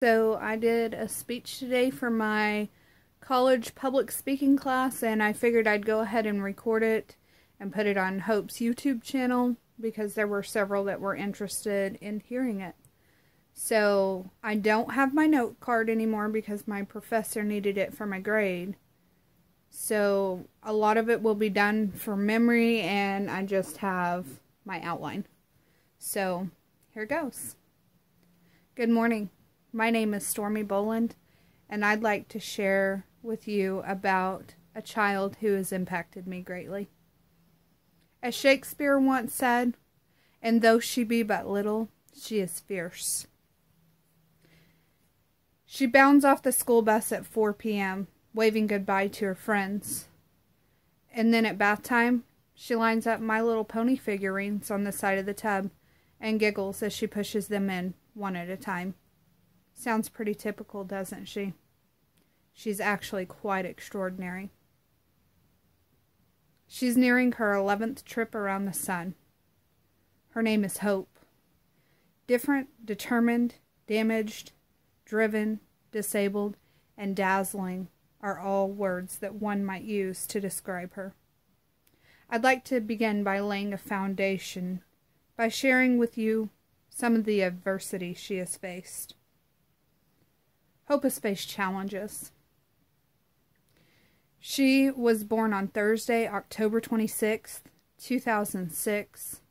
So I did a speech today for my college public speaking class, and I figured I'd go ahead and record it and put it on Hope's YouTube channel because there were several that were interested in hearing it. So I don't have my note card anymore because my professor needed it for my grade. So a lot of it will be done from memory, and I just have my outline. So here goes. Good morning. My name is Stormy Boland, and I'd like to share with you about a child who has impacted me greatly. As Shakespeare once said, "And though she be but little, she is fierce." She bounds off the school bus at 4 p.m., waving goodbye to her friends. And then at bath time, she lines up My Little Pony figurines on the side of the tub and giggles as she pushes them in one at a time. Sounds pretty typical, doesn't she? She's actually quite extraordinary. She's nearing her 11th trip around the sun. Her name is Hope. Different, determined, damaged, driven, disabled, and dazzling are all words that one might use to describe her. I'd like to begin by laying a foundation by sharing with you some of the adversity she has faced. Hope has faced challenges. She was born on Thursday, October 26th, 2006.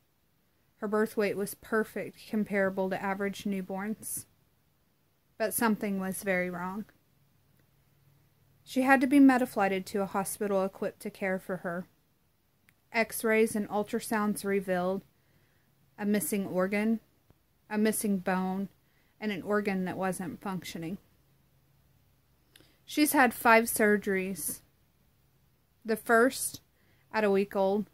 Her birth weight was perfect, comparable to average newborns. But something was very wrong. She had to be metaflighted to a hospital equipped to care for her. X-rays and ultrasounds revealed a missing organ, a missing bone, and an organ that wasn't functioning. She's had 5 surgeries. The first at a week old,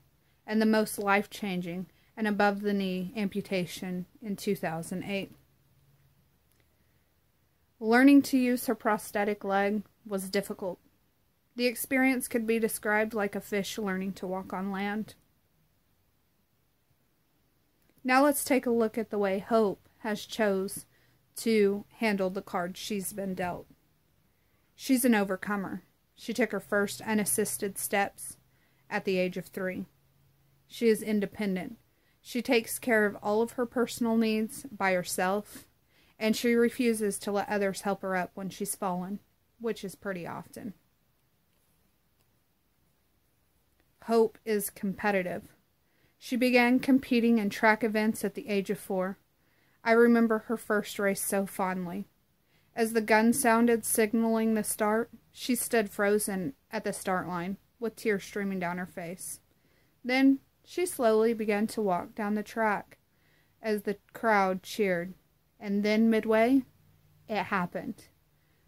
and the most life-changing, an above-the-knee amputation in 2008. Learning to use her prosthetic leg was difficult. The experience could be described like a fish learning to walk on land. Now let's take a look at the way Hope has chose to handle the cards she's been dealt. She's an overcomer. She took her first unassisted steps at the age of 3. She is independent. She takes care of all of her personal needs by herself, and she refuses to let others help her up when she's fallen, which is pretty often. Hope is competitive. She began competing in track events at the age of 4. I remember her first race so fondly. As the gun sounded signaling the start, she stood frozen at the start line, with tears streaming down her face. Then she slowly began to walk down the track as the crowd cheered. And then midway, it happened.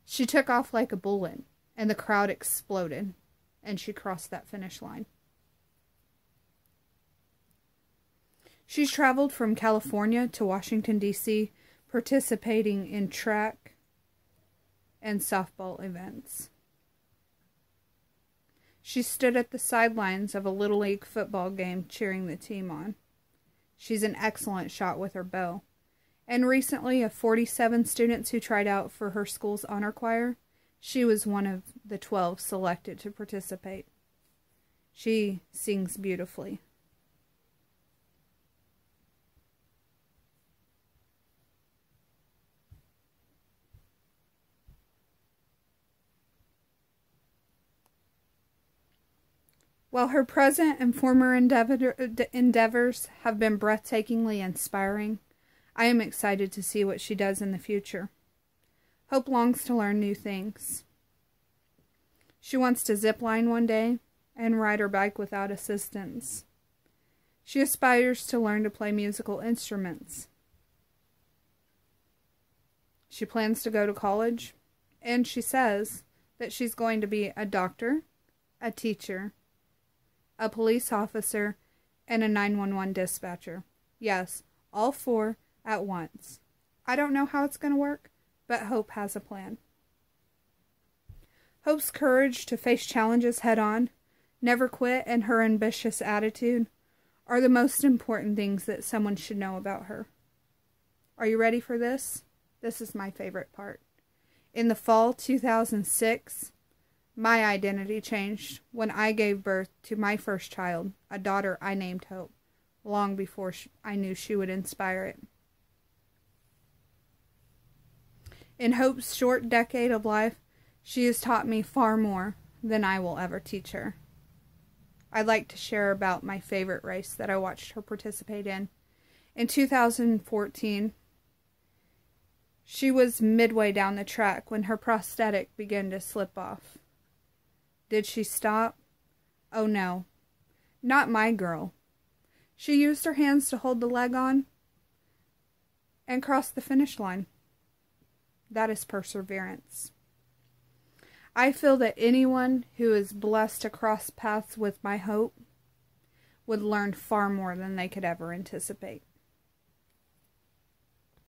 She took off like a bullet, and the crowd exploded, and she crossed that finish line. She's traveled from California to Washington, D.C., participating in track and softball events. She stood at the sidelines of a Little League football game cheering the team on. She's an excellent shot with her bow. And recently, of 47 students who tried out for her school's honor choir, she was one of the 12 selected to participate. She sings beautifully. While her present and former endeavors have been breathtakingly inspiring, I am excited to see what she does in the future. Hope longs to learn new things. She wants to zip line one day and ride her bike without assistance. She aspires to learn to play musical instruments. She plans to go to college, and she says that she's going to be a doctor, a teacher, a police officer, and a 911 dispatcher. Yes, all 4 at once. I don't know how it's going to work, but Hope has a plan. Hope's courage to face challenges head-on, never quit, and her ambitious attitude are the most important things that someone should know about her. Are you ready for this? This is my favorite part. In the fall 2006, my identity changed when I gave birth to my first child, a daughter I named Hope, long before I knew she would inspire it. In Hope's short decade of life, she has taught me far more than I will ever teach her. I'd like to share about my favorite race that I watched her participate in. In 2014, she was midway down the track when her prosthetic began to slip off. Did she stop? Oh no, not my girl. She used her hands to hold the leg on and crossed the finish line. That is perseverance. I feel that anyone who is blessed to cross paths with my Hope would learn far more than they could ever anticipate.